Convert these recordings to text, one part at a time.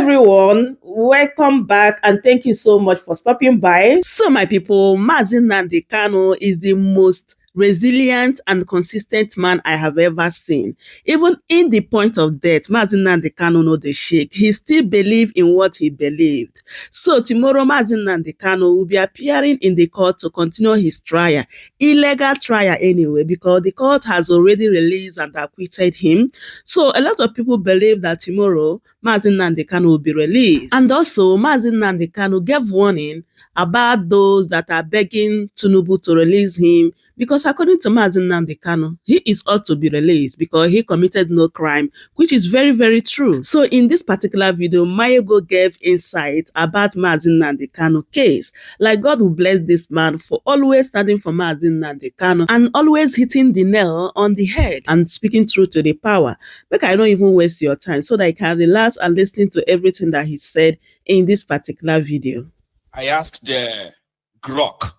everyone, welcome back and thank you so much for stopping by. So my people, Mazi Nnamdi Kanu is the most resilient and consistent man I have ever seen. Even in the point of death, Mazi Nnamdi Kanu no dey shake. He still believed in what he believed. So tomorrow, Mazi Nnamdi Kanu will be appearing in the court to continue his trial. Illegal trial anyway, because the court has already released and acquitted him. So a lot of people believe that tomorrow, Mazi Nnamdi Kanu will be released. And also, Mazi Nnamdi Kanu gave warning about those that are begging Tinubu to release him, because according to Mazi Nnamdi Kanu, he is ought to be released because he committed no crime, which is very, very true. So in this particular video, Mayego gave insight about Mazi Nnamdi Kanu case. Like God will bless this man for always standing for Mazi Nnamdi Kanu and always hitting the nail on the head and speaking truth to the power. Make I don't even waste your time so that you can relax and listen to everything that he said in this particular video. I asked the Grok,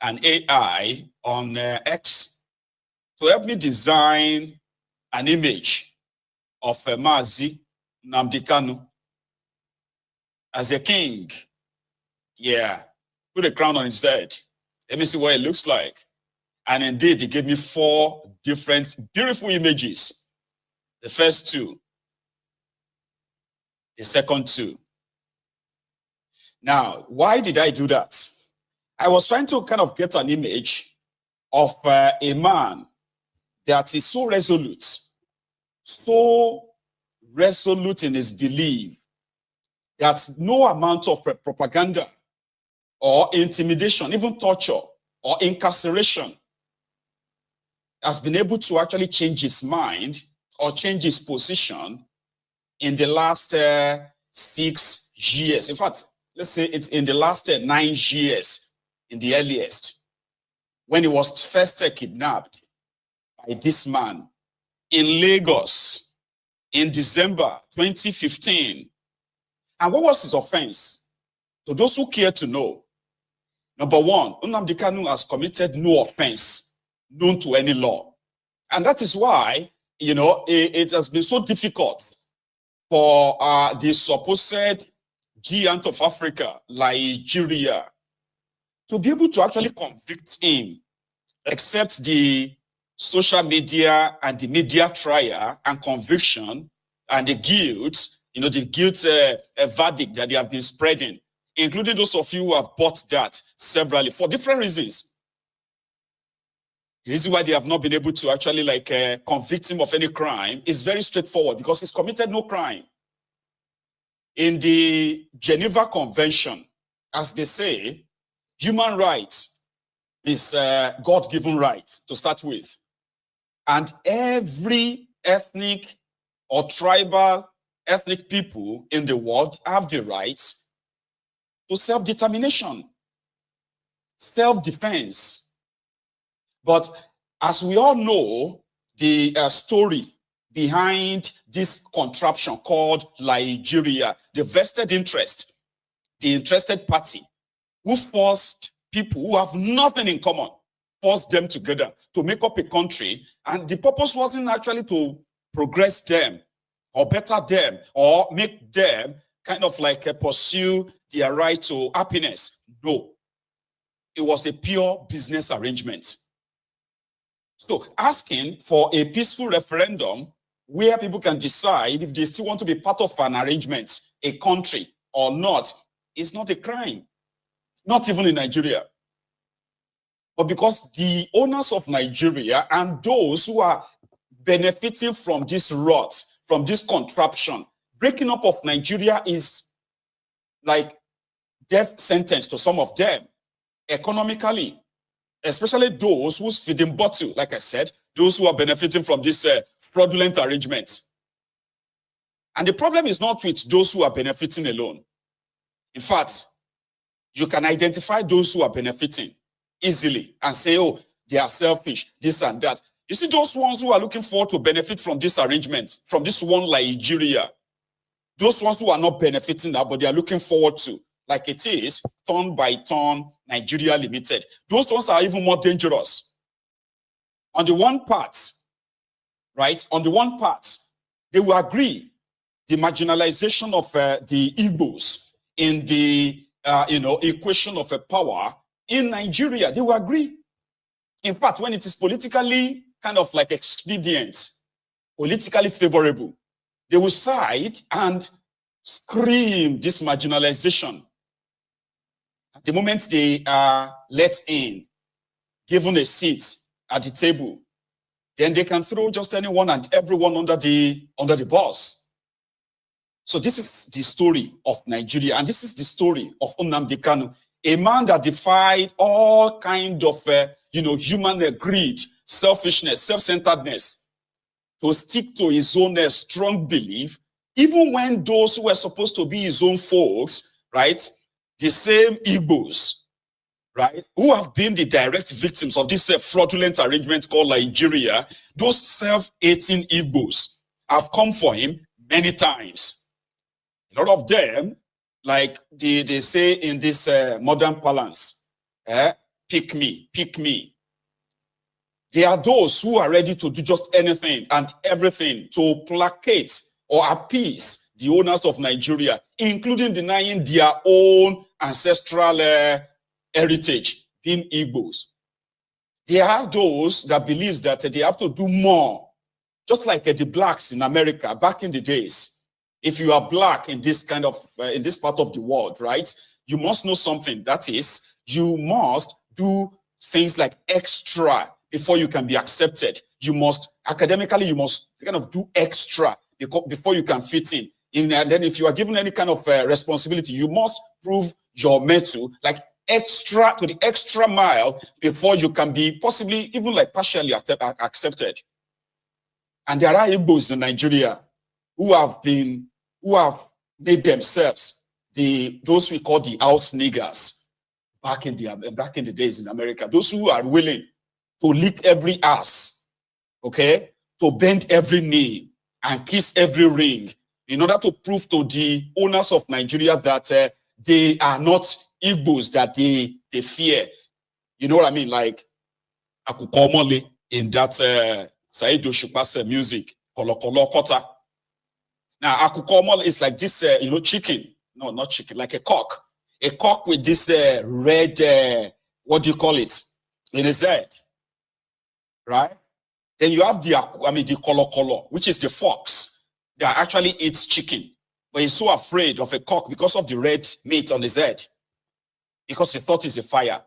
an AI on X, to help me design an image of Mazi Nnamdi Kanu as a king. Yeah, put a crown on his head. Let me see what it looks like. And indeed, he gave me 4 different beautiful images. The first 2, the second 2. Now, why did I do that? I was trying to kind of get an image of a man that is so resolute in his belief that no amount of propaganda or intimidation, even torture or incarceration has been able to actually change his mind or change his position in the last 6 years. In fact, let's say it's in the last 9 years in the earliest, when he was first kidnapped by this man in Lagos in December 2015. And what was his offense? To those who care to know, number 1, Nnamdi Kanu has committed no offense known to any law. And that is why, you know, it has been so difficult for the supposed giant of Africa, Nigeria, to be able to actually convict him, except the social media and the media trial and conviction and the guilt, you know, the guilt verdict that they have been spreading, including those of you who have bought that severally for different reasons. The reason why they have not been able to actually convict him of any crime is very straightforward, because he's committed no crime. In the Geneva Convention, as they say, human rights is God-given right to start with. And every ethnic or tribal ethnic people in the world have the rights to self-determination, self-defense. But as we all know, the story behind this contraption called Nigeria, the vested interest, the interested party, who forced people who have nothing in common, forced them together to make up a country. And the purpose wasn't actually to progress them or better them or make them kind of pursue their right to happiness. No, it was a pure business arrangement. So asking for a peaceful referendum where people can decide if they still want to be part of an arrangement, a country or not, is not a crime. Not even in Nigeria. But because the owners of Nigeria and those who are benefiting from this rot, from this contraption, breaking up of Nigeria is like death sentence to some of them economically, especially those who's feeding bottle, like I said, those who are benefiting from this fraudulent arrangement. And the problem is not with those who are benefiting alone. In fact, you can identify those who are benefiting easily and say, oh, they are selfish, this and that. You see, those ones who are looking forward to benefit from this arrangement, from this one Nigeria, those ones who are not benefiting now, but they are looking forward to, like it is, turn by turn, Nigeria Limited. Those ones are even more dangerous. On the one part, right, on the one part, they will agree the marginalization of the Igbos in the equation of power in Nigeria. They will agree. In fact, when it is politically kind of like expedient, politically favorable, they will side and scream this marginalization. At the moment they are let in, given a seat at the table, then they can throw just anyone and everyone under the bus. So this is the story of Nigeria, and this is the story of Nnamdi Kanu, a man that defied all kind of human greed, selfishness, self-centeredness, to stick to his own strong belief, even when those who were supposed to be his own folks, right, the same Igbos, right, who have been the direct victims of this fraudulent arrangement called Nigeria, those self-hating Igbos have come for him many times. A lot of them, like they say in this modern parlance, pick me, pick me. They are those who are ready to do just anything and everything to placate or appease the owners of Nigeria, including denying their own ancestral heritage, being Igbos. They are those that believe that they have to do more, just like the blacks in America back in the days. If you are black in this kind of in this part of the world, right, you must know something. That is, you must do things like extra before you can be accepted. You must academically, you must kind of do extra before you can fit in. And then if you are given any kind of responsibility, you must prove your mettle, like extra to the extra mile before you can be possibly even like partially accepted. And there are Igbos in Nigeria who have made themselves those we call the house niggers back in the days in America. Those who are willing to lick every ass, okay, to bend every knee and kiss every ring in order to prove to the owners of Nigeria that they are not Igbos that they fear. You know what I mean? Like Akukomole in that Saheed Osupa's music, Kolo Kolo Kota. Now, Akukomole is like this, chicken. No, not chicken, like a cock. A cock with this red, what do you call it, in his head, right? Then you have the Kolo Kolo, which is the fox that actually eats chicken. But he's so afraid of a cock because of the red meat on his head, because he thought it's a fire.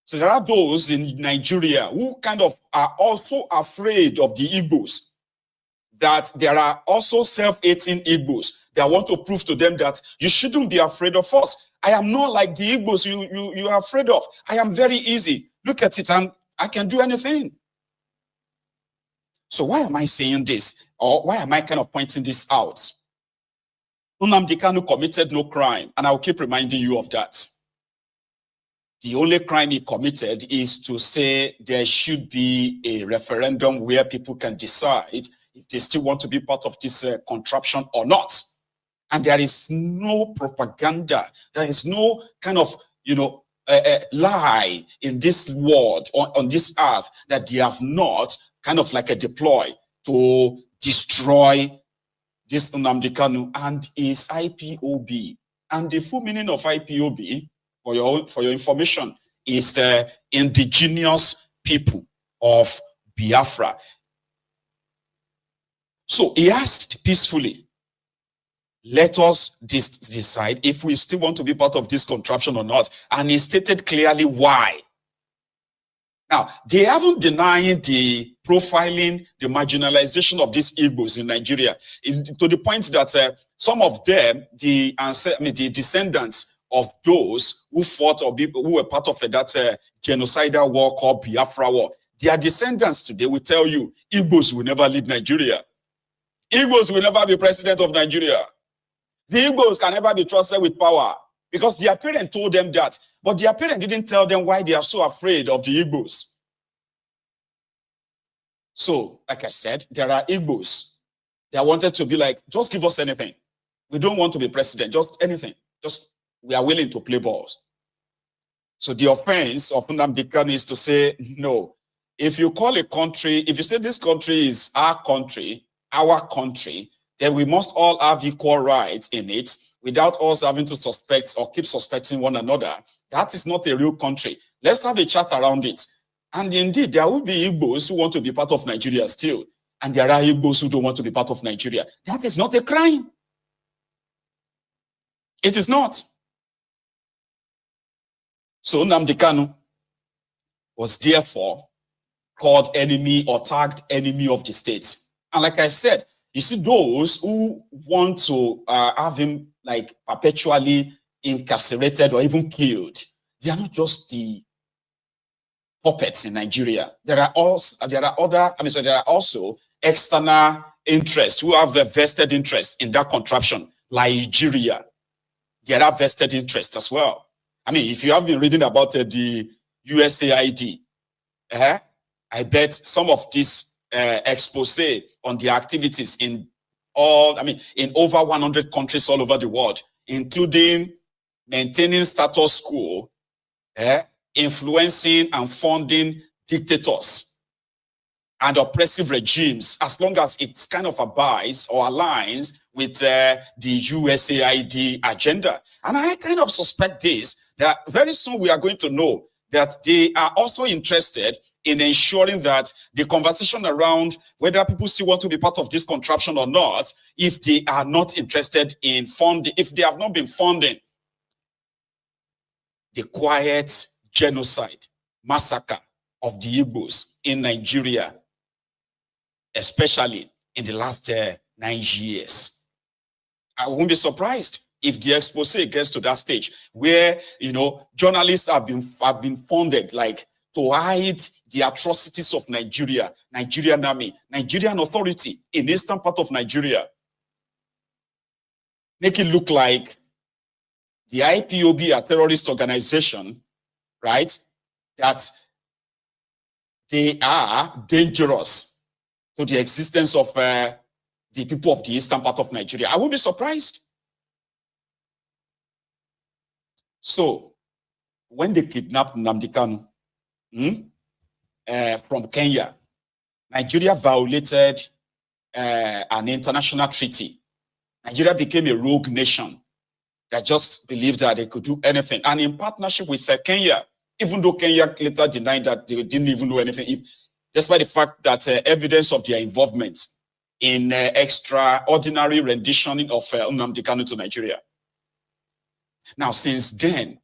So there are those in Nigeria who kind of are also afraid of the Igbos, that there are also self-hating Igbos that want to prove to them that you shouldn't be afraid of us. I am not like the Igbos you are afraid of. I am very easy. Look at it, I can do anything. So why am I saying this? Or why am I kind of pointing this out? Nnamdi Kanu committed no crime, and I'll keep reminding you of that. The only crime he committed is to say there should be a referendum where people can decide if they still want to be part of this contraption or not. And there is no propaganda. There is no kind of, lie in this world, on this earth, that they have not kind of like a deploy to destroy this Nnamdi Kanu and his IPOB. And the full meaning of IPOB, for your information, is the indigenous people of Biafra. So he asked peacefully, let us decide if we still want to be part of this contraption or not. And he stated clearly why. Now, they haven't denied the profiling, the marginalization of these Igbos in Nigeria, to the point that some of them, the descendants of those who fought or who were part of that genocidal war called Biafra War, their descendants today will tell you Igbos will never lead Nigeria. Igbos will never be president of Nigeria. The Igbos can never be trusted with power, because their parents told them that, but their parents didn't tell them why they are so afraid of the Igbos. So, like I said, there are Igbos that wanted to be like, just give us anything. We don't want to be president, just anything. Just, we are willing to play balls. So the offense of Nnamdi Kanu is to say, no. If you call a country, if you say this country is our country, then we must all have equal rights in it without us having to suspect or keep suspecting one another. That is not a real country. Let's have a chat around it. And indeed, there will be Igbos who want to be part of Nigeria still. And there are Igbos who don't want to be part of Nigeria. That is not a crime. It is not. So Nnamdi Kanu was therefore called enemy or tagged enemy of the state. And like I said, you see those who want to have him like perpetually incarcerated or even killed, they are not just the puppets in Nigeria. There are also external interests who have a vested interest in that contraption. Nigeria, there are vested interests as well. I mean, if you have been reading about the USAID, I bet some of this expose on the activities in over 100 countries all over the world, including maintaining status quo, influencing and funding dictators and oppressive regimes, as long as it kind of abides or aligns with the USAID agenda. And I kind of suspect this, that very soon we are going to know that they are also interested in ensuring that the conversation around whether people still want to be part of this contraption or not, if they are not interested in funding, if they have not been funding the quiet genocide, massacre of the Igbos in Nigeria, especially in the last 9 years. I won't be surprised if the expose gets to that stage where, you know, journalists have been funded like to hide the atrocities of Nigeria, Nigerian army, Nigerian authority in eastern part of Nigeria. Make it look like the IPOB, a terrorist organization, right? That they are dangerous to the existence of the people of the eastern part of Nigeria. I won't be surprised. So, when they kidnapped Nnamdi Kanu from Kenya, Nigeria violated an international treaty. Nigeria became a rogue nation that just believed that they could do anything. And in partnership with Kenya, even though Kenya later denied that they didn't even do anything, despite the fact that evidence of their involvement in extraordinary rendition of Nnamdi Kanu to Nigeria. Now, since then,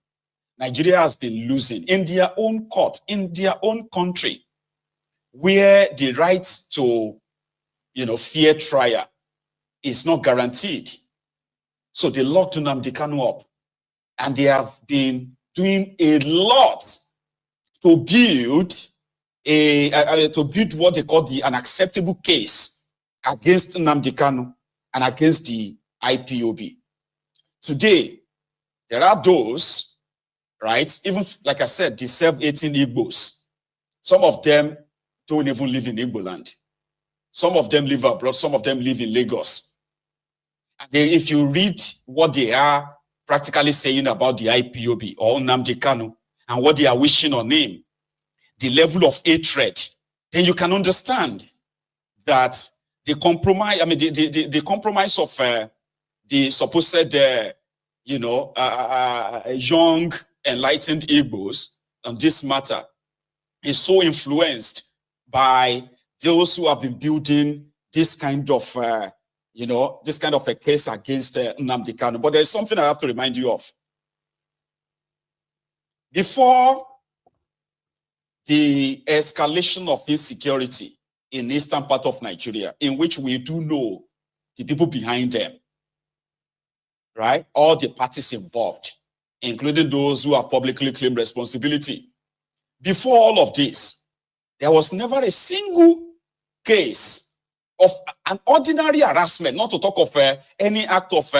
Nigeria has been losing in their own court, in their own country, where the right to, you know, fair trial is not guaranteed. So they locked Nnamdi Kanu up, and they have been doing a lot to build what they call an acceptable case against Nnamdi Kanu and against the IPOB. Today, there are those, right? Even like I said, the 18 Igbos. Some of them don't even live in Igbo land. Some of them live abroad. Some of them live in Lagos. And if you read what they are practically saying about the IPOB or Nnamdi Kanu and what they are wishing on him, the level of hatred, then you can understand that the compromise, the compromise of the supposed, young, enlightened Igbos on this matter is so influenced by those who have been building this kind of, this kind of a case against Nnamdi Kanu. But there's something I have to remind you of. Before the escalation of insecurity in eastern part of Nigeria, in which we do know the people behind them, right? All the parties involved, including those who have publicly claimed responsibility. Before all of this, there was never a single case of an ordinary harassment, not to talk of any act of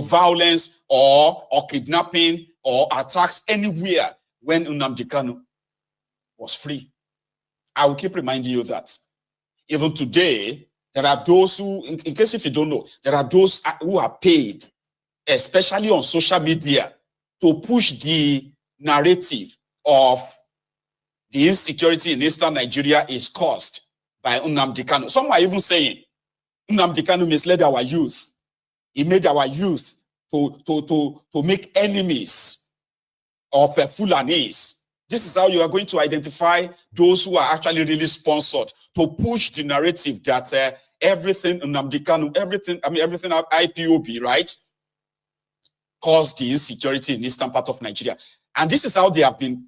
violence or kidnapping or attacks anywhere when Nnamdi Kanu was free. I will keep reminding you that. Even today, there are those who, in case if you don't know, there are those who are paid, especially on social media, to push the narrative of the insecurity in eastern Nigeria is caused by Nnamdi Kanu. Some are even saying Nnamdi Kanu misled our youth. He made our youth to make enemies of Fulanis. This is how you are going to identify those who are actually really sponsored to push the narrative that everything Nnamdi Kanu, everything IPOB, right, caused the insecurity in the eastern part of Nigeria. And this is how they have been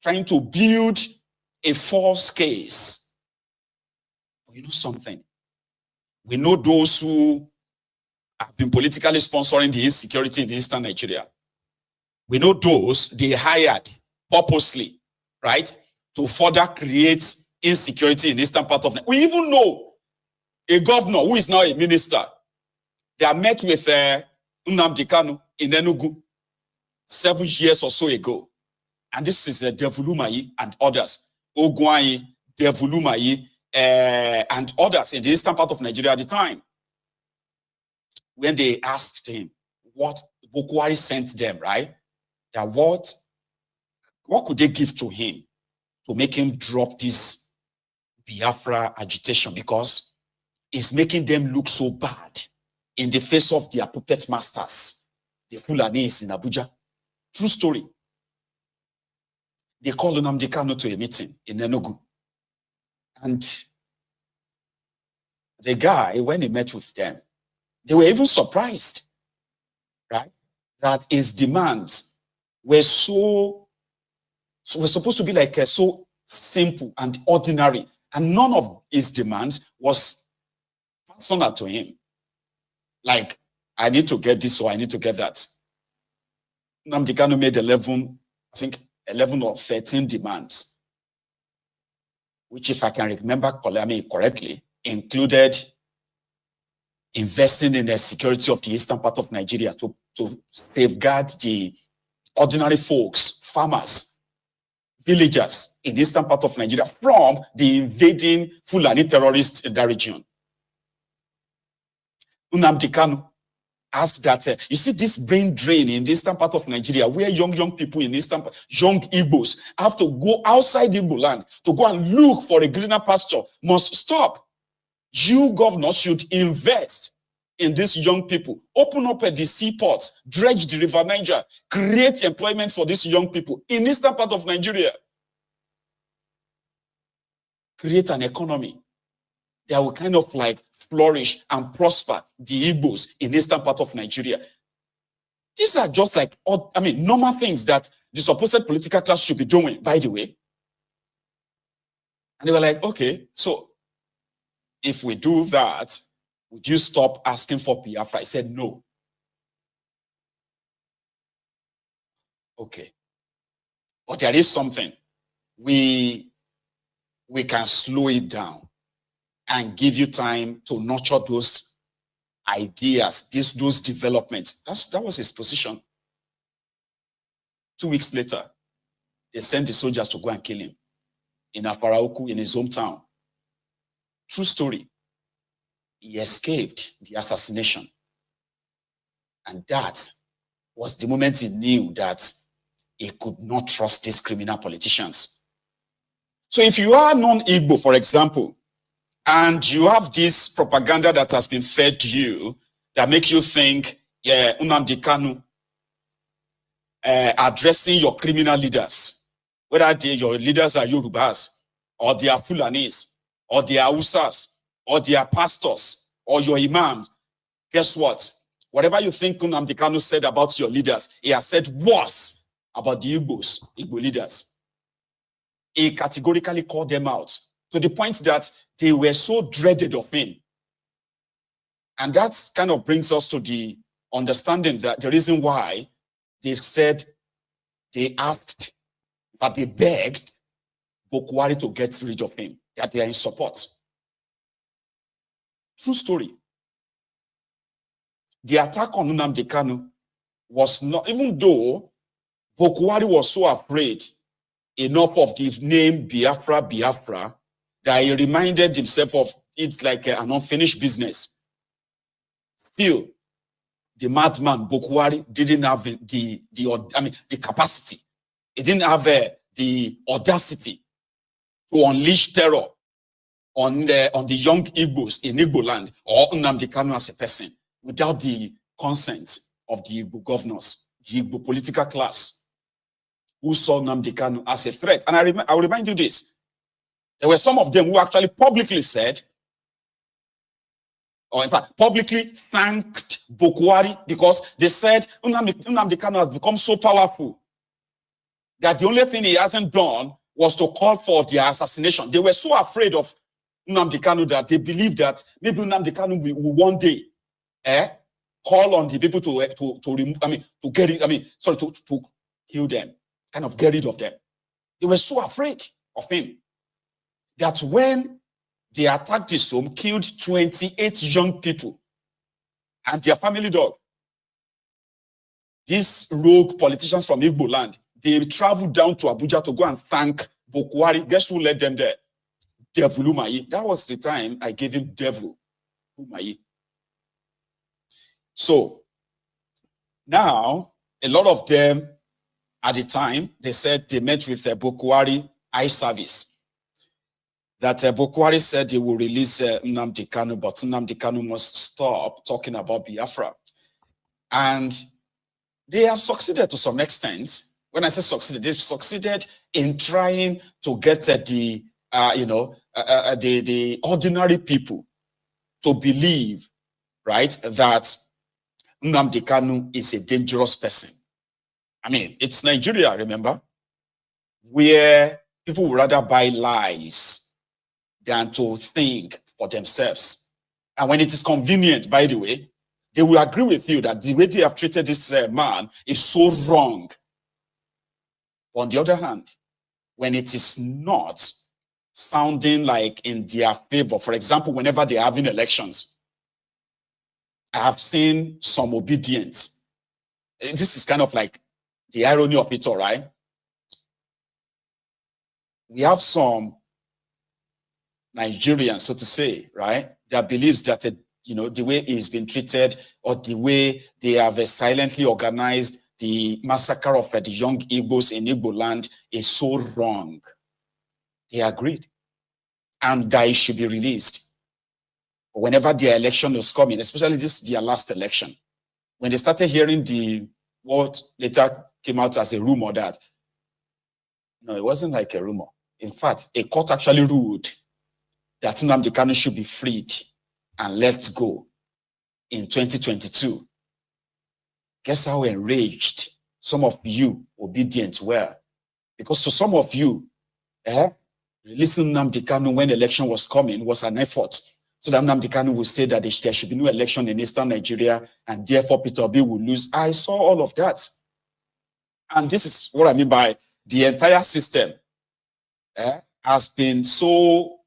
trying to build a false case. But you know something? We know those who have been politically sponsoring the insecurity in eastern Nigeria. We know those they hired purposely, right, to further create insecurity in the eastern part of Nigeria. We even know a governor who is now a minister. They are met with Nnamdi Kanu in Enugu 7 years or so ago. And this is Devulumayi and others. Ogwai, Devulumayi, and others in the eastern part of Nigeria at the time. When they asked him what Bokwari sent them, right? That what could they give to him to make him drop this Biafra agitation? Because it's making them look so bad in the face of their puppet masters, the Fulanis in Abuja. True story. They called Nnamdi Kanu to a meeting in Enugu. And the guy, when he met with them, they were even surprised, right? That his demands were so were supposed to be like so simple and ordinary. And none of his demands was personal to him. Like, I need to get this or I need to get that. Nnamdi Kanu made 11 or 13 demands, which, if I can remember correctly, included investing in the security of the eastern part of Nigeria to safeguard the ordinary folks, farmers, villagers in the eastern part of Nigeria from the invading Fulani terrorists in that region. Nnamdi Kanu asked that, you see this brain drain in the eastern part of Nigeria, where young people in eastern, young Igbos have to go outside Igbo land to go and look for a greener pasture, must stop. You governors should invest in these young people. Open up the seaports, dredge the River Niger, create employment for these young people in eastern part of Nigeria. Create an economy that will kind of like flourish and prosper the Igbos in eastern part of Nigeria. These are just like, normal things that the supposed political class should be doing, by the way. And they were like, okay, so if we do that, would you stop asking for Biafra? I said, no. Okay. But there is something. We can slow it down and give you time to nurture those ideas, those developments. That was his position. 2 weeks later, they sent the soldiers to go and kill him in Afarauku, in his hometown. True story. He escaped the assassination. And that was the moment he knew that he could not trust these criminal politicians. So if you are non-Igbo, for example, and you have this propaganda that has been fed to you that makes you think, yeah, Nnamdi Kanu addressing your criminal leaders, whether your leaders are Yorubas, or they are Fulanis, or they are Hausas, or they are pastors, or your imams, guess what? Whatever you think Nnamdi Kanu said about your leaders, he has said worse about the Igbo leaders. He categorically called them out to the point that they were so dreaded of him. And that kind of brings us to the understanding that the reason why they said, they asked, that they begged Bokwari to get rid of him, that they are in support. True story. The attack on Nnamdi Kanu was not, even though Bokwari was so afraid enough of the name Biafra, that he reminded himself of it's like an unfinished business. Still, the madman Bokwari didn't have the capacity. He didn't have the audacity to unleash terror on the young Igbos in Igbo land or Nnamdi Kanu as a person without the consent of the Igbo governors, the Igbo political class, who saw Nnamdi Kanu as a threat. And I will remind you this. There were some of them who actually publicly said, or in fact, publicly thanked Bokwari because they said Nnamdi Kanu has become so powerful that the only thing he hasn't done was to call for their assassination. They were so afraid of Nnamdi Kanu that they believed that maybe Nnamdi Kanu will one day call on the people to remove, to get it, to kill them, kind of get rid of them. They were so afraid of him that when they attacked his home, killed 28 young people and their family dog, these rogue politicians from Igbo land, they traveled down to Abuja to go and thank Bokwari. Guess who led them there? Devil Umahi. That was the time I gave him Devil Umahi. So now, a lot of them at the time, they said they met with Bokwari eye service. That Bokwari said he will release Nnamdi Kanu, but Nnamdi Kanu must stop talking about Biafra. And they have succeeded to some extent. When I say succeeded, they've succeeded in trying to get the ordinary people to believe, right, that Nnamdi Kanu is a dangerous person. I mean, it's Nigeria, remember, where people would rather buy lies than to think for themselves. And when it is convenient, by the way, they will agree with you that the way they have treated this man is so wrong. On the other hand, when it is not sounding like in their favor, for example, whenever they're having elections, I have seen some obedient. This is kind of like the irony of it all, right? We have some Nigerians, so to say, right, that believes that, the way he's been treated or the way they have silently organized the massacre of the young Igbos in Igbo land is so wrong. They agreed. And that it should be released. Whenever their election was coming, especially their last election, when they started hearing what later came out as a rumor that, no, it wasn't like a rumor. In fact, a court actually ruled that Nnamdi Kanu should be freed and let go in 2022. Guess how enraged some of you obedient were? Because to some of you, releasing Nnamdi Kanu when election was coming was an effort so that Nnamdi Kanu will say that there should be no election in Eastern Nigeria and therefore Peter Obi will lose. I saw all of that. And this is what I mean by the entire system has been so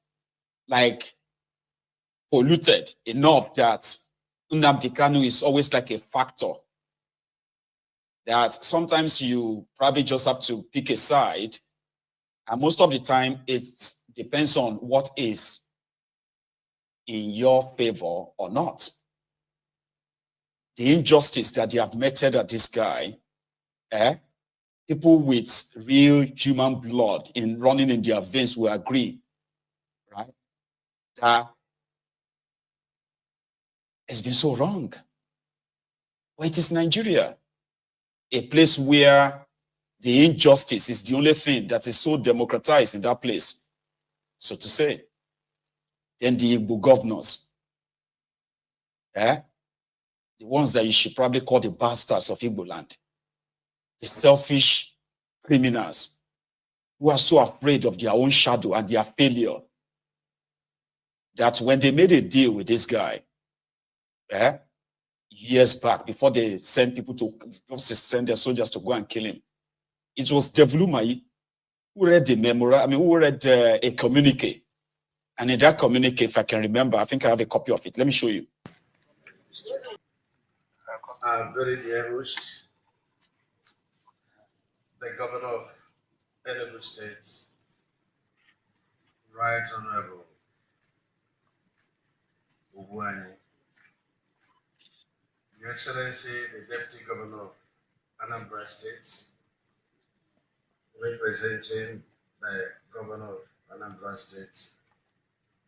polluted enough that Nnamdi Kanu is always like a factor. That sometimes you probably just have to pick a side, and most of the time it depends on what is in your favor or not. The injustice that they have meted at this guy, people with real human blood running in their veins will agree, right? That it's been so wrong. Well, it is Nigeria, a place where the injustice is the only thing that is so democratized in that place, so to say. Then the Igbo governors, the ones that you should probably call the bastards of Igbo land, the selfish criminals who are so afraid of their own shadow and their failure that when they made a deal with this guy, years back, before they send send their soldiers to go and kill him, it was Devil Umahi who read the who read a communique. And in that communique, if I can remember, I think I have a copy of it. Let me show you. Very dear host, the governor of Enugu State, Right Honorable Ubuani, Your Excellency, the Deputy Governor of Anambra State, representing the Governor of Anambra State,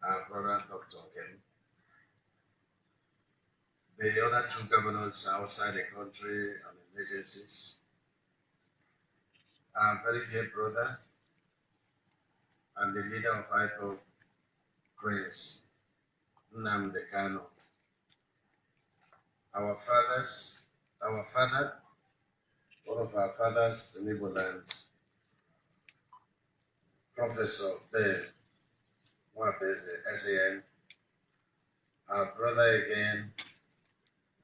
our brother Dr. Ken, the other two governors outside the country on emergencies, our very dear brother and the leader of IPOB, Prince Nnamdi Kanu, our father, one of our fathers in Igbo land, Professor Ben Nwabeze, SAN, our brother again,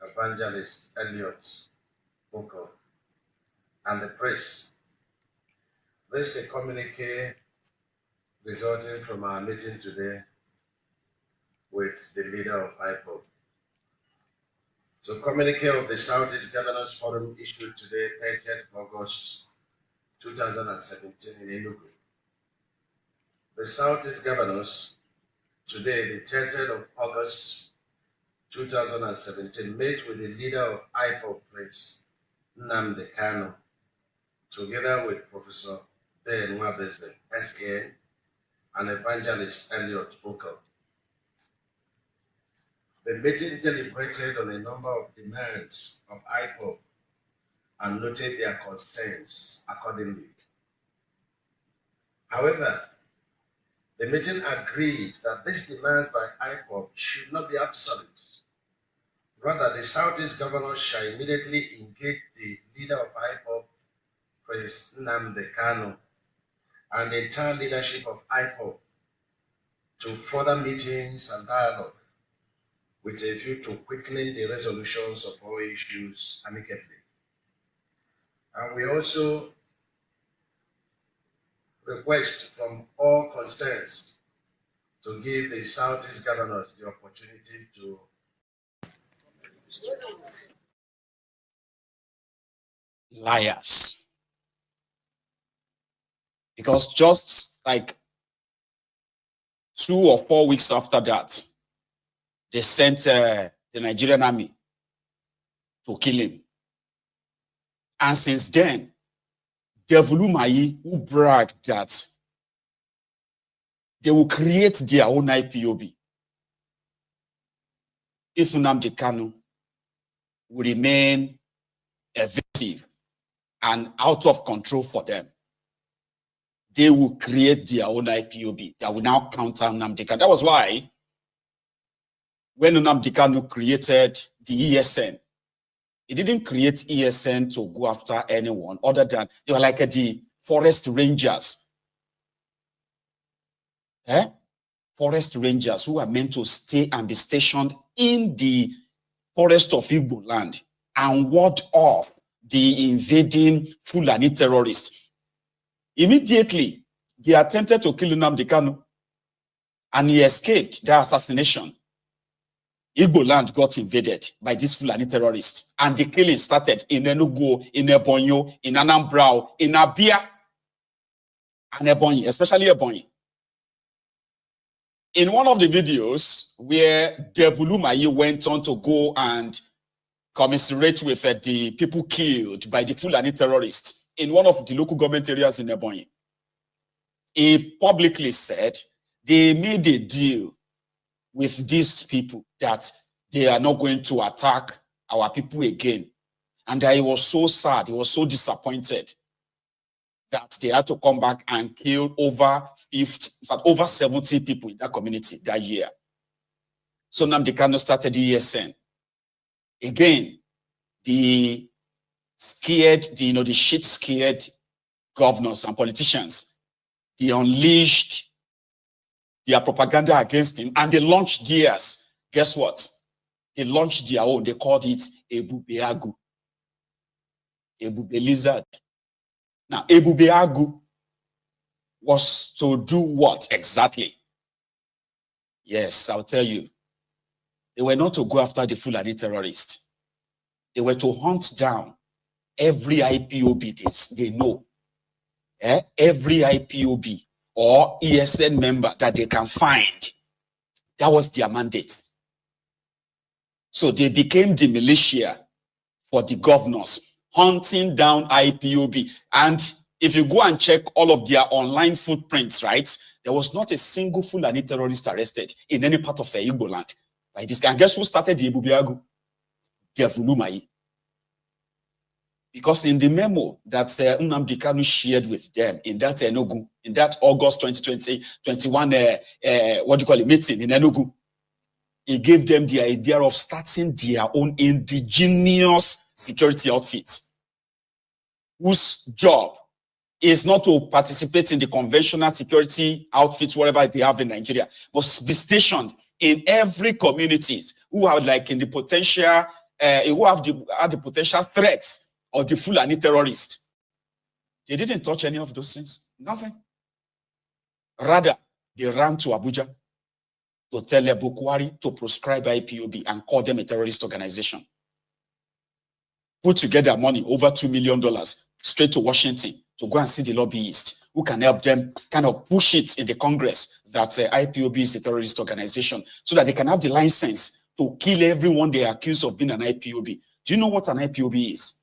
Evangelist Elliot Boko, and the press. This is a communique resulting from our meeting today with the leader of IPOB. So, communique of the Southeast Governors Forum issued today, 30th August 2017 in Enugu. The Southeast Governors today, the 30th of August 2017, met with the leader of IPOB, Prince Nnamdi Kanu, together with Professor Ben Nwabeze, SAN, and Evangelist Elliot Boko. The meeting deliberated on a number of demands of IPOB and noted their concerns accordingly. However, the meeting agreed that these demands by IPOB should not be absolute. Rather, the Southeast governors shall immediately engage the leader of IPOB, Prince Nnamdi Kanu, and the entire leadership of IPOB to further meetings and dialogue with a view to quickening the resolutions of all issues amicably. And we also request from all concerns to give the Southeast governors the opportunity to liars. Because just like 2 or 4 weeks after that, they sent the Nigerian army to kill him. And since then, Devulumayi, who bragged that they will create their own IPOB if Nnamdi Kanu will remain evasive and out of control for them, they will create their own IPOB that will now counter Nnamdi Kanu. That was why when Nnamdi Kanu created the ESN, he didn't create ESN to go after anyone other than they were like the forest rangers. Forest rangers who are meant to stay and be stationed in the forest of Igbo land and ward off the invading Fulani terrorists. Immediately, they attempted to kill Nnamdi Kanu and he escaped their assassination. Igbo land got invaded by these Fulani terrorists and the killing started in Enugu, in Ebonyi, in Anambra, in Abia, and Ebonyi, especially Ebonyi. In one of the videos where Devulumayi went on to go and commiserate with the people killed by the Fulani terrorists in one of the local government areas in Ebonyi, he publicly said they made a deal with these people that they are not going to attack our people again. And he was so sad, he was so disappointed that they had to come back and kill over 70 people in that community that year. So Nnamdi Kanu started the ESN. Again, the shit-scared governors and politicians, they unleashed their propaganda against him and they launched theirs. Guess what? They launched their own. They called it Ebubeagu. Ebube lizard. Now, Ebubeagu was to do what exactly? Yes, I'll tell you. They were not to go after the Fulani terrorists. They were to hunt down every IPOB they know. Every IPOB or ESN member that they can find. That was their mandate. So they became the militia for the governors, hunting down IPOB. And if you go and check all of their online footprints, right, there was not a single Fulani terrorist arrested in any part of Igbo land. By this guy, guess who started the Ebubeagu? Devulumai. Because in the memo that Nnamdi Kanu shared with them in that Enugu, in that August 2021, meeting in Enugu, he gave them the idea of starting their own indigenous security outfits, whose job is not to participate in the conventional security outfits wherever they have in Nigeria, but be stationed in every communities who are like in the potential, who have the potential threats of the Fulani terrorists. They didn't touch any of those things. Nothing. Rather, they ran to Abuja to tell Bukwari to proscribe IPOB and call them a terrorist organization. Put together money, over $2 million, straight to Washington to go and see the lobbyists who can help them kind of push it in the Congress that IPOB is a terrorist organization so that they can have the license to kill everyone they accuse of being an IPOB. Do you know what an IPOB is?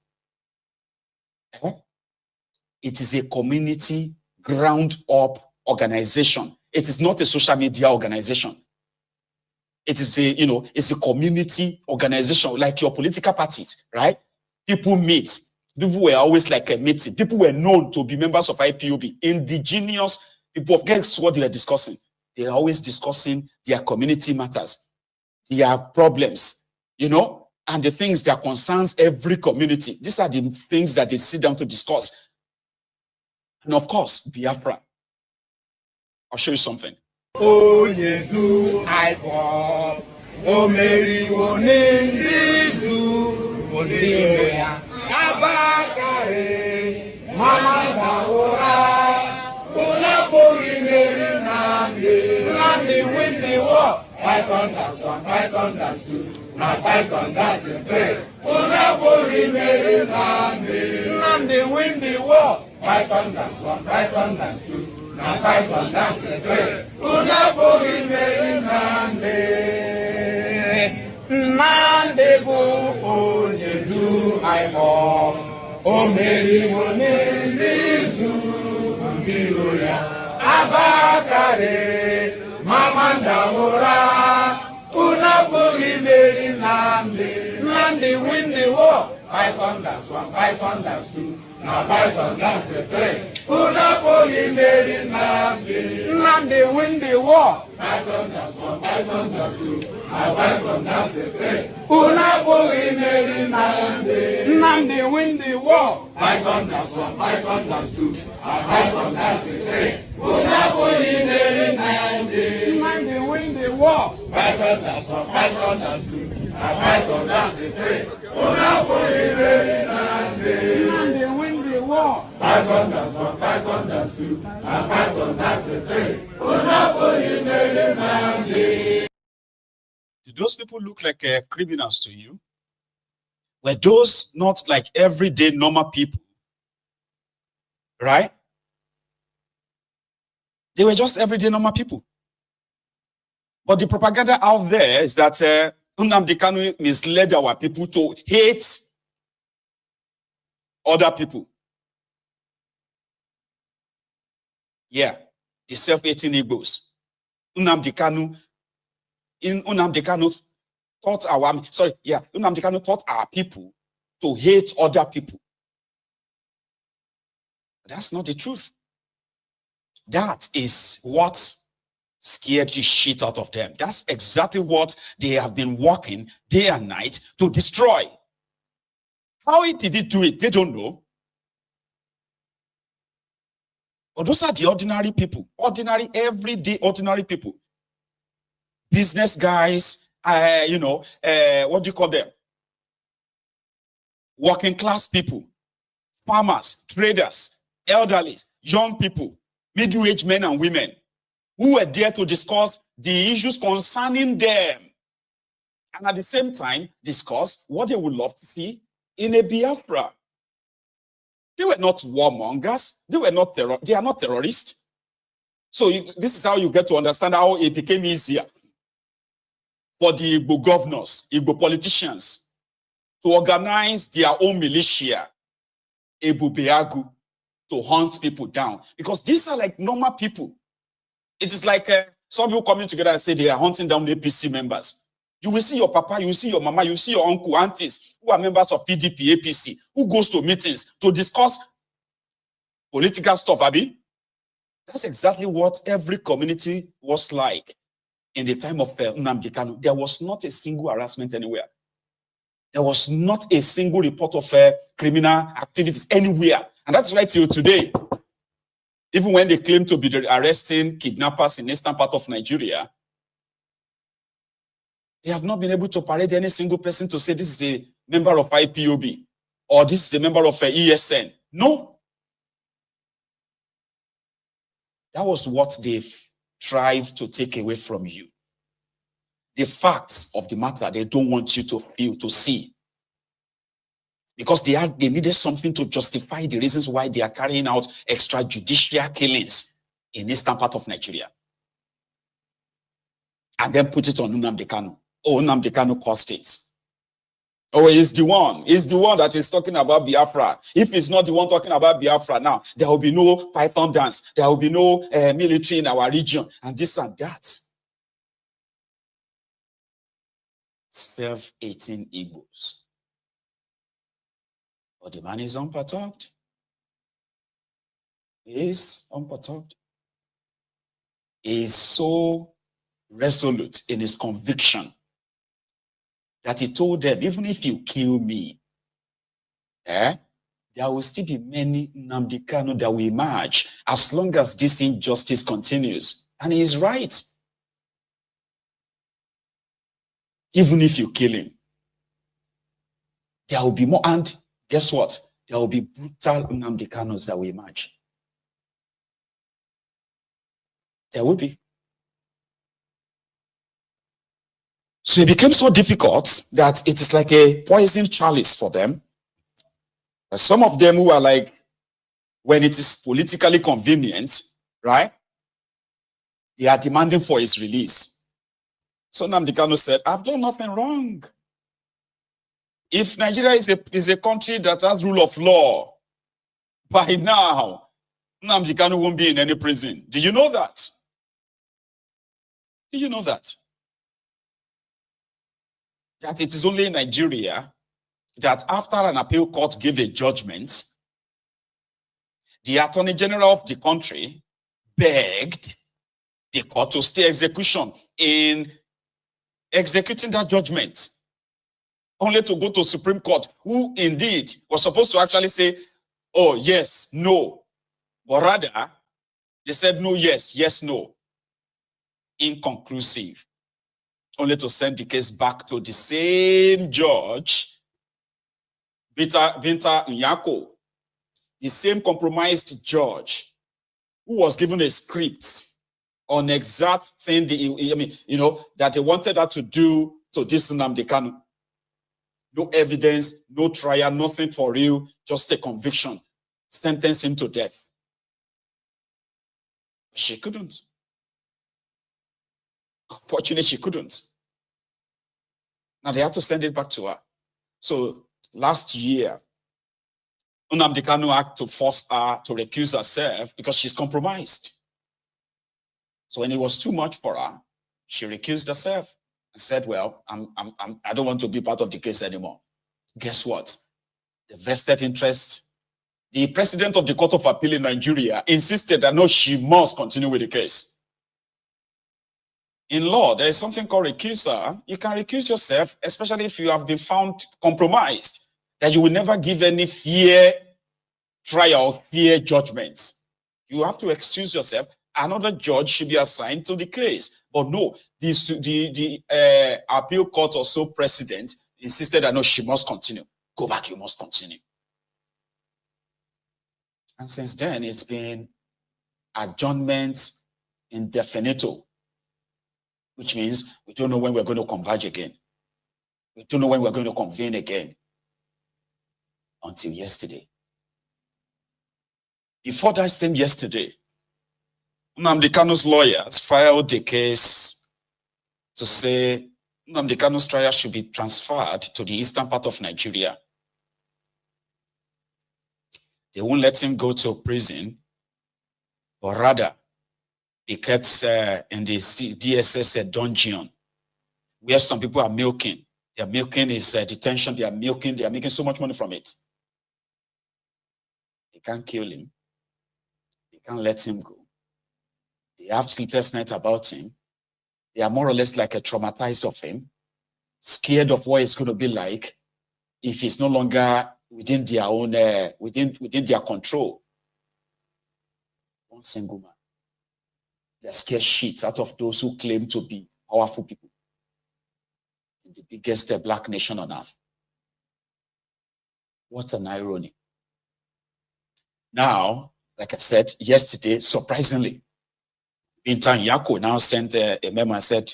It is a community ground-up organization. It is not a social media organization. It is it's a community organization like your political parties, right? People meet. People were always like a meeting. People were known to be members of IPOB. Indigenous people, guess what they were discussing? They are always discussing their community matters, their problems, and the things that concerns every community. These are the things that they sit down to discuss. And of course, Biafra. I'll show you something. Oh, you do IPOB. Oh, Mary, Abakare, Mama Baora, Ulapuri Mary Nnamdi win the war. Python that's one, Python that's two, now Python that's a three. Ulapuri Mary Nnamdi win the war. Python that's one, Python that's two, now Python that's a three. Ulapuri Mary Nnamdi go onye do IPOB. O Mary Nizu Mbiro ya Abakare Mama Ndamura Unapuri Mary Nnamdi win the war. Python that's one, Python that's two, now Python that's a three. Unapuri Mary Nnamdi win the war. Python that's one, Python that's two, now Python that's a three. Unapuri Mary Nnamdi win the war. Python that's one, Python that's two, now Python that's a three. Unapuri Mary Nnamdi win the war. Python that's one, Python that's two, now Python that's a three. Unapuri Mary Nnamdi win the war. Python that's one, Python that's two, now Python that's a three. Unapuri Mary Nnamdi. Do those people look like criminals to you? Were those not like everyday normal people? Right? They were just everyday normal people. But the propaganda out there is that Nnamdi Kanu misled our people to hate other people. Yeah, the self-hating Igbos. Nnamdi Kanu taught our people to hate other people. That's not the truth. That is what scared the shit out of them. That's exactly what they have been working day and night to destroy. How did he do it? They don't know. But those are the ordinary people. Ordinary, everyday, ordinary people. Business guys, what do you call them? Working class people, farmers, traders, elderly, young people, middle-aged men and women who were there to discuss the issues concerning them. And at the same time, discuss what they would love to see in a Biafra. They were not warmongers. They are not terrorists. So this is how you get to understand how it became easier for the Igbo governors, Igbo politicians, to organize their own militia, Ebubeagu, to hunt people down, because these are like normal people. It is like some people coming together and say they are hunting down APC members. You will see your papa, you will see your mama, you will see your uncle, aunties who are members of PDP, APC, who goes to meetings to discuss political stuff, Abi. That's exactly what every community was like in the time of Nnamdi Kanu. There was not a single harassment anywhere. There was not a single report of criminal activities anywhere. And that's why till today, even when they claim to be arresting kidnappers in the eastern part of Nigeria, they have not been able to parade any single person to say this is a member of IPOB or this is a member of ESN. No. That was what they tried to take away from you. The facts of the matter, they don't want you to feel, to see. Because they needed something to justify the reasons why they are carrying out extrajudicial killings in the eastern part of Nigeria. And then put it on Nnamdi Kanu. Oh, Nnamdi Kanu caused it. Oh, he's the one. He's the one that is talking about Biafra. If he's not the one talking about Biafra now, there will be no python dance. There will be no military in our region. And this and that. Self-eating Igbos. But the man is unperturbed. He is unperturbed. He is so resolute in his conviction that he told them, even if you kill me, there will still be many Nnamdi Kanu that will emerge as long as this injustice continues. And he is right. Even if you kill him, there will be more. And guess what? There will be brutal Nnamdi Kanus that will emerge. There will be. So it became so difficult that it is like a poison chalice for them. Some of them who are like, when it is politically convenient, right? They are demanding for his release. So Nnamdi Kanu said, I've done nothing wrong. If Nigeria is a country that has rule of law, by now, Nnamdi Kanu won't be in any prison. Do you know that? Do you know that? That it is only in Nigeria that after an appeal court gave a judgment, the Attorney General of the country begged the court to stay execution in executing that judgment, only to go to Supreme Court, who indeed was supposed to actually say, oh, yes, no. But rather, they said no, yes, yes, no. Inconclusive. Only to send the case back to the same judge, Binta Nyako, the same compromised judge, who was given a script on exact thing, that they wanted her to do to this Nnamdi Kanu. No evidence, no trial, nothing for real, just a conviction. Sentence him to death. She couldn't. Unfortunately, she couldn't. Now they had to send it back to her. So last year, Nnamdi Kanu had to force her to recuse herself because she's compromised. So when it was too much for her, she recused herself and said, well, I don't want to be part of the case anymore. Guess what? The vested interest, the president of the Court of Appeal in Nigeria insisted that no, she must continue with the case. In law, there is something called recuser. You can recuse yourself, especially if you have been found compromised, that you will never give any fair trial, fair judgments. You have to excuse yourself. Another judge should be assigned to the case. But no, the appeal court or so president insisted that no, she must continue. Go back, you must continue. And since then, it's been adjournment indefinito, which means we don't know when we're going to converge again. We don't know when we're going to convene again. Until yesterday. Before that same yesterday, Nnamdi Kanu's lawyers filed the case to say Nnamdi Kanu's trial should be transferred to the eastern part of Nigeria. They won't let him go to prison, but rather he kept in the DSS dungeon, where some people are milking. They are milking his detention. They are making so much money from it. They can't kill him. They can't let him go. They have sleepless nights about him. They are more or less like a traumatized of him, scared of what it's going to be like if he's no longer within their own, within their control. One single man. They're scared shits out of those who claim to be powerful people in the biggest black nation on earth. What an irony. Now, like I said yesterday, surprisingly, Bintan Yako now sent a memo and said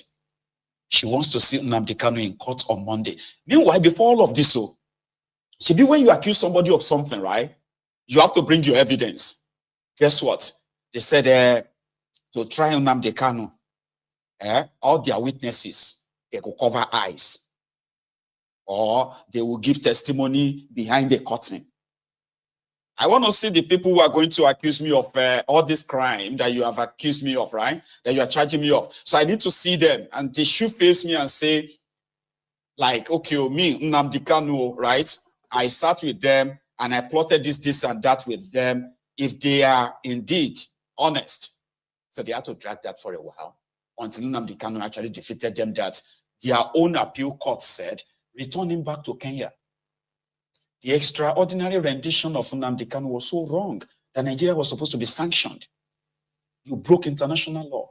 she wants to see Nnamdi Kanu in court on Monday. Meanwhile, before all of this, should be when you accuse somebody of something, right? You have to bring your evidence. Guess what? They said to try Nnamdi Kanu, all their witnesses, they will cover eyes, or they will give testimony behind the curtain. I want to see the people who are going to accuse me of all this crime that you have accused me of, right? That you are charging me of. So I need to see them, and they should face me and say, like, okay, me, Nnamdi Kanu, right? I sat with them and I plotted this and that with them. If they are indeed honest. So they had to drag that for a while until Nnamdi Kanu actually defeated them, that their own appeal court said, return him back to Kenya. The extraordinary rendition of Nnamdi Kanu was so wrong that Nigeria was supposed to be sanctioned. You broke international law.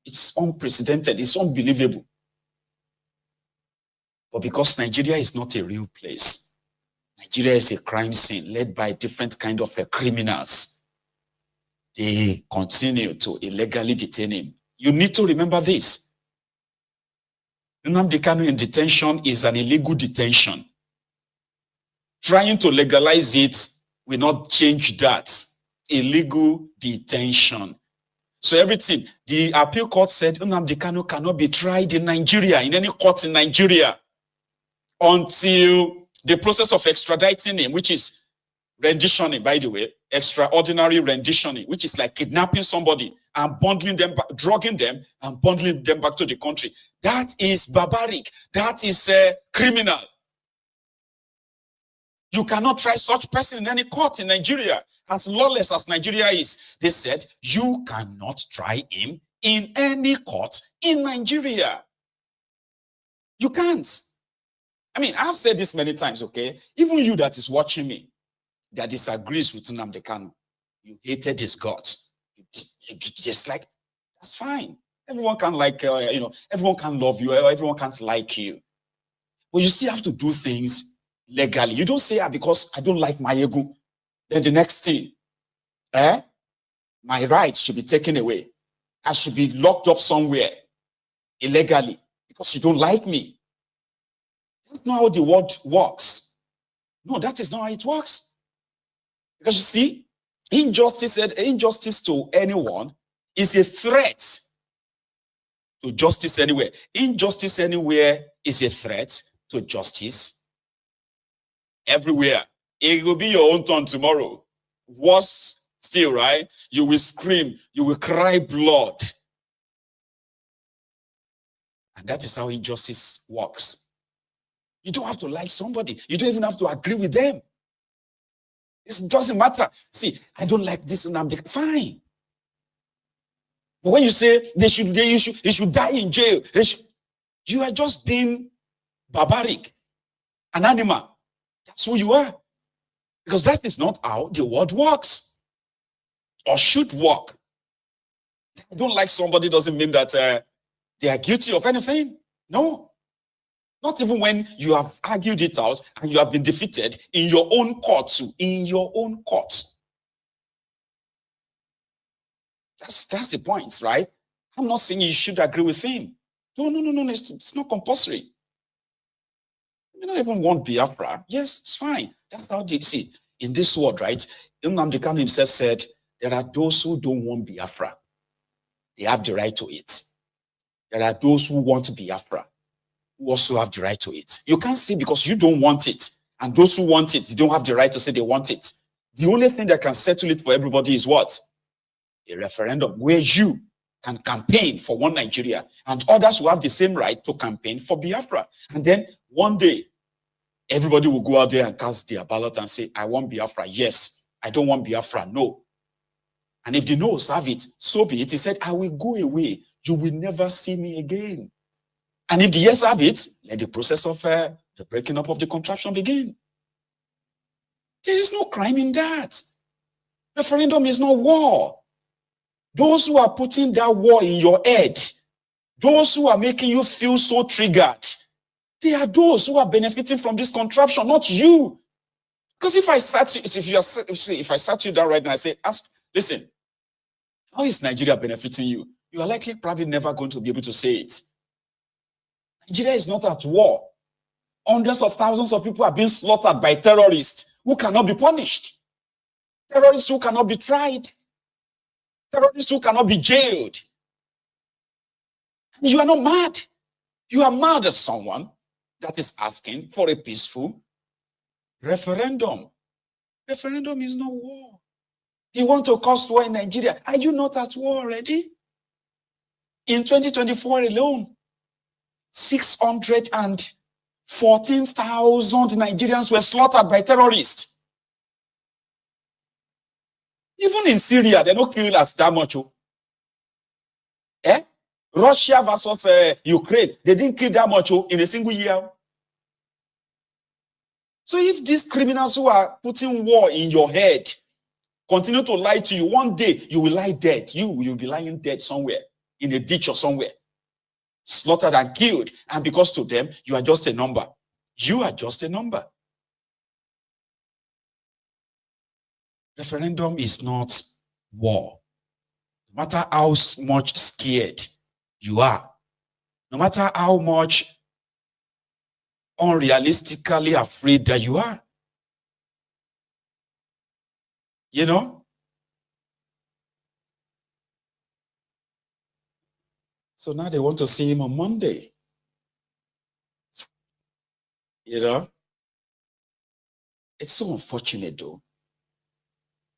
It's unprecedented. It's unbelievable. But because Nigeria is not a real place, Nigeria is a crime scene led by different kind of criminals. They continue to illegally detain him. You need to remember this. Nnamdi Kanu in detention is an illegal detention. Trying to legalize it will not change that. Illegal detention. So everything, the appeal court said Nnamdi Kanu cannot be tried in Nigeria, in any court in Nigeria, until the process of extraditing him, which is renditioning, by the way, extraordinary renditioning, which is like kidnapping somebody and bundling them, drugging them and bundling them back to the country. That is barbaric. That is criminal. You cannot try such person in any court in Nigeria. As lawless as Nigeria is, they said, you cannot try him in any court in Nigeria. You can't. I mean, I've said this many times, okay? Even you that is watching me, that disagrees with Nnamdi Kanu, you hated his guts. You just like, that's fine. Everyone can like, everyone can love you, everyone can't like you. But you still have to do things legally. You don't say, because I don't like my ego, then the next thing, my rights should be taken away. I should be locked up somewhere illegally because you don't like me. That's not how the world works. No, that is not how it works. Because you see, injustice to anyone is a threat to justice anywhere. Injustice anywhere is a threat to justice everywhere. It will be your own turn tomorrow. Worse still, right? You will scream, you will cry blood. And that is how injustice works. You don't have to like somebody. You don't even have to agree with them. It doesn't matter. See, I don't like this and I'm fine. But when you say they should die in jail, you are just being barbaric, an animal. That's who you are. Because that is not how the world works or should work. I don't like somebody doesn't mean that they are guilty of anything. No. Not even when you have argued it out and you have been defeated in your own court too. In your own court. That's the point, right? I'm not saying you should agree with him. No. It's not compulsory. You don't even want Biafra. Yes, it's fine. That's how they see. In this world, right? Nnamdi Kanu himself said, there are those who don't want Biafra. They have the right to it. There are those who want Biafra, who also have the right to it. You can't say because you don't want it, and those who want it, they don't have the right to say they want it. The only thing that can settle it for everybody is what? A referendum where you can campaign for one Nigeria and others will have the same right to campaign for Biafra. And then one day, everybody will go out there and cast their ballot and say, I want Biafra. Yes. I don't want Biafra. No. And if the no's have it, so be it. He said, I will go away. You will never see me again. And if the yes have it, let the process of the breaking up of the contraption begin. There is no crime in that. Referendum is not war. Those who are putting that war in your head, those who are making you feel so triggered, they are those who are benefiting from this contraption, not you. Because if I sat you, if I sat you down right now, I say, listen, how is Nigeria benefiting you? You are likely probably never going to be able to say it. Nigeria is not at war. Hundreds of thousands of people are being slaughtered by terrorists who cannot be punished. Terrorists who cannot be tried. Terrorists who cannot be jailed. You are not mad. You are mad at someone that is asking for a peaceful referendum. Referendum is not war. You want to cause war in Nigeria. Are you not at war already? In 2024 alone, 614,000 Nigerians were slaughtered by terrorists. Even in Syria, they don't kill us that much. Russia versus Ukraine, they didn't kill that much in a single year. So if these criminals who are putting war in your head continue to lie to you, one day you will lie dead. You will be lying dead somewhere, in a ditch or somewhere, slaughtered and killed. And because to them, you are just a number. You are just a number. Referendum is not war. No matter how much scared you are, no matter how much unrealistically afraid that you are, you know? So now they want to see him on Monday. You know? It's so unfortunate though.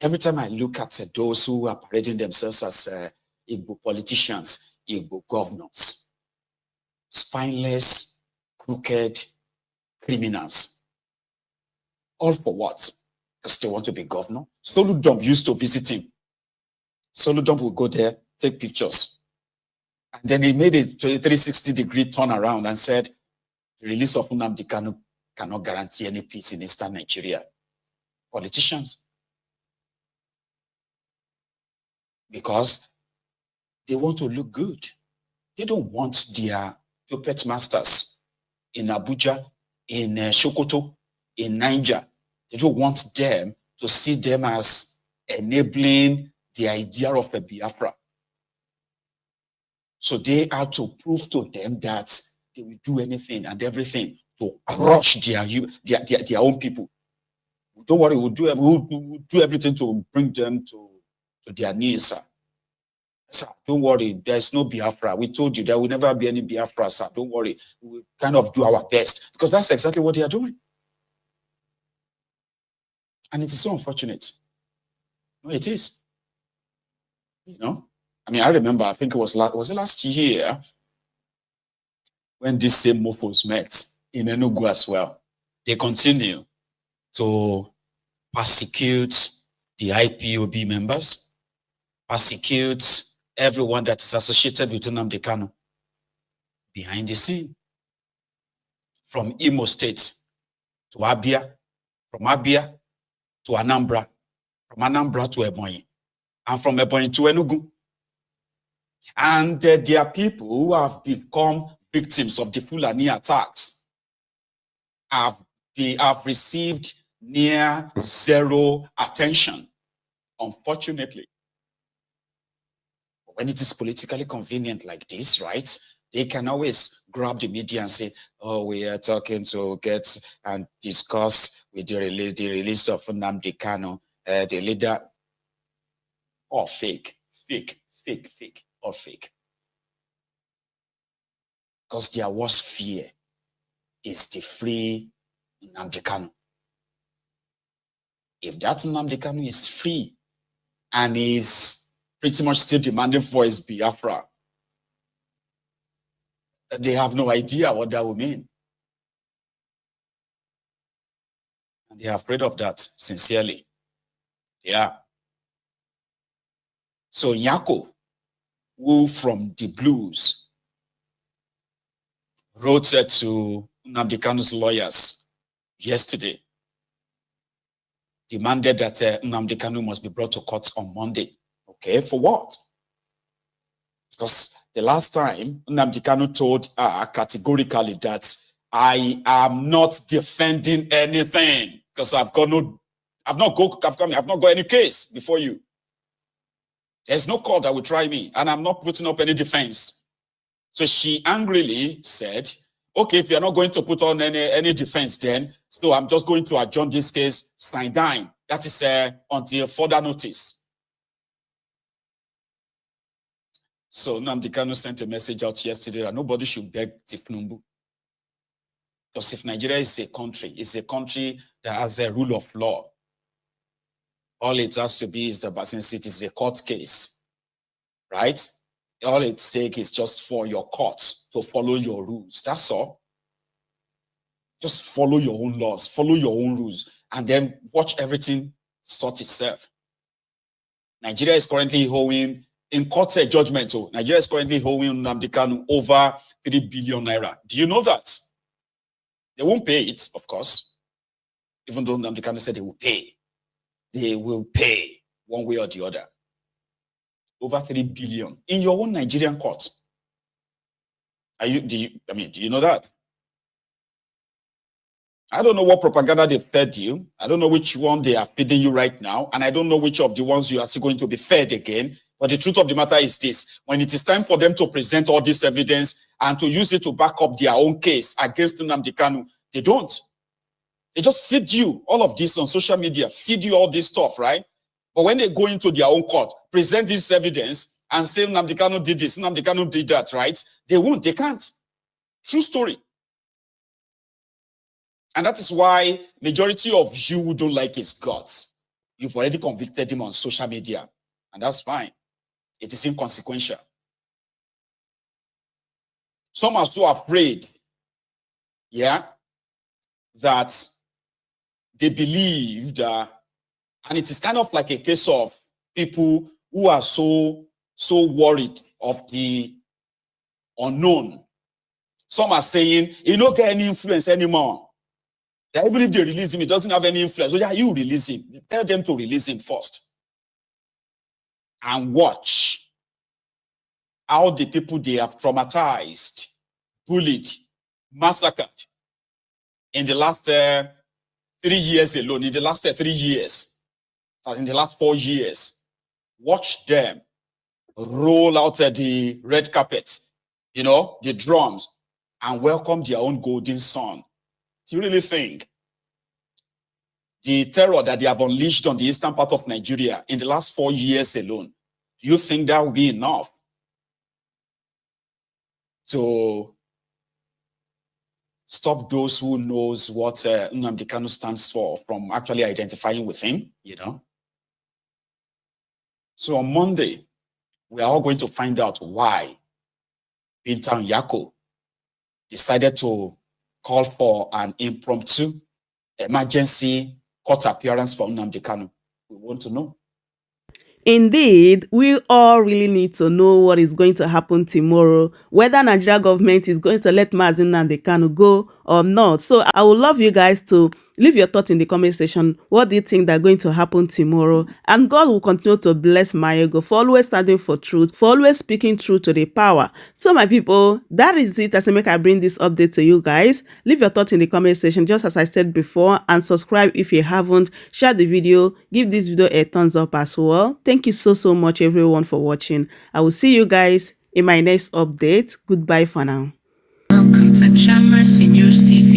Every time I look at those who are parading themselves as Igbo politicians, Igbo governors, spineless, crooked criminals, all for what? Because they want to be governor. Soludom used to visit him. Soludom would go there, take pictures. And then he made a 360-degree turnaround and said, the release of Nnamdi Kanu cannot guarantee any peace in Eastern Nigeria. Politicians. Because they want to look good. They don't want their puppet masters in Abuja, in Sokoto, in Niger. They don't want them to see them as enabling the idea of a Biafra. So they are to prove to them that they will do anything and everything to crush their own people. Don't worry, we'll do everything to bring them to their knees, sir. Sir, don't worry, there's no Biafra. We told you there will never be any Biafra, sir. Don't worry. We'll kind of do our best. Because that's exactly what they are doing. And it is so unfortunate. No, it is. You know? I mean, I remember, I think it was last year when these same mofos met in Enugu as well. They continue to persecute the IPOB members, persecute everyone that is associated with Nnamdi Kanu behind the scene. From Imo State to Abia, from Abia to Anambra, from Anambra to Ebonyi, and from Ebonyi to Enugu. And there are people who have become victims of the Fulani attacks, have received near zero attention, unfortunately. When it is politically convenient like this, right, they can always grab the media and say, oh, we are talking to get and discuss with the release of Nnamdi Kanu, the leader. All fake, all fake. Because their worst fear is the free Nnamdi Kanu. If that Nnamdi Kanu is free and is pretty much still demanding for his Biafra, they have no idea what that will mean. And they are afraid of that, sincerely. Yeah. So Nyako, who from the blues wrote to Nnamdi Kanu's lawyers yesterday, demanded that Nnamdi Kanu must be brought to court on Monday. Okay, for what? Because the last time Nnamdi Kanu told categorically that I am not defending anything because I've not got any case before you. There's no court that will try me, and I'm not putting up any defense. So she angrily said, okay, if you're not going to put on any defense, then so I'm just going to adjourn this case, sign down. That is until further notice. So Nnamdi Kanu sent a message out yesterday that nobody should beg Tiknumbu. Because if Nigeria is a country, it's a country that has a rule of law. All it has to be is that since it is a court case, right? All it takes is just for your court to follow your rules. That's all. Just follow your own laws, follow your own rules, and then watch everything sort itself. Nigeria is currently holding, in court judgment, Nigeria is currently holding Nnamdi Kanu over 3 billion naira. Do you know that? They won't pay it, of course. Even though Nnamdi Kanu said they will pay. They will pay one way or the other. Over 3 billion in your own Nigerian court. Do you know that? I don't know what propaganda they fed you. I don't know which one they are feeding you right now. And I don't know which of the ones you are still going to be fed again. But the truth of the matter is this. When it is time for them to present all this evidence and to use it to back up their own case against Nnamdi Kanu, they don't. They just feed you all of this on social media, feed you all this stuff, right? But when they go into their own court, present this evidence and say Nnamdi Kanu did this, Nnamdi Kanu did that, right? They won't, they can't. True story. And that is why majority of you who don't like his guts, you've already convicted him on social media. And that's fine. It is inconsequential. Some are so afraid, yeah, that they believe that, and it is kind of like a case of people who are so worried of the unknown. Some are saying he don't get any influence anymore. That even if they release him, he doesn't have any influence. So yeah, you release him. Tell them to release him first. And watch how the people they have traumatized, bullied, massacred in the last 3 years alone, in the last 3 years, in the last 4 years, watch them roll out the red carpet, you know, the drums, and welcome their own golden son. Do you really think the terror that they have unleashed on the eastern part of Nigeria in the last 4 years alone, do you think that will be enough to stop those who knows what Nnamdi Kanu stands for from actually identifying with him, you know? So on Monday, we are all going to find out why Bintan Yako decided to call for an impromptu emergency court appearance for Nnamdi Kanu. We want to know. Indeed, we all really need to know what is going to happen tomorrow, whether Nigeria government is going to let Mazi Nnamdi Kanu go or not. So I would love you guys to leave your thoughts in the comment section. What do you think that's going to happen tomorrow? And God will continue to bless Mayego for always standing for truth, for always speaking truth to the power. So my people, that is it. As I make I bring this update to you guys. Leave your thoughts in the comment section, just as I said before, and subscribe if you haven't. Share the video. Give this video a thumbs up as well. Thank you so much everyone for watching. I will see you guys in my next update. Goodbye for now. Welcome to Shamra Senior Steve.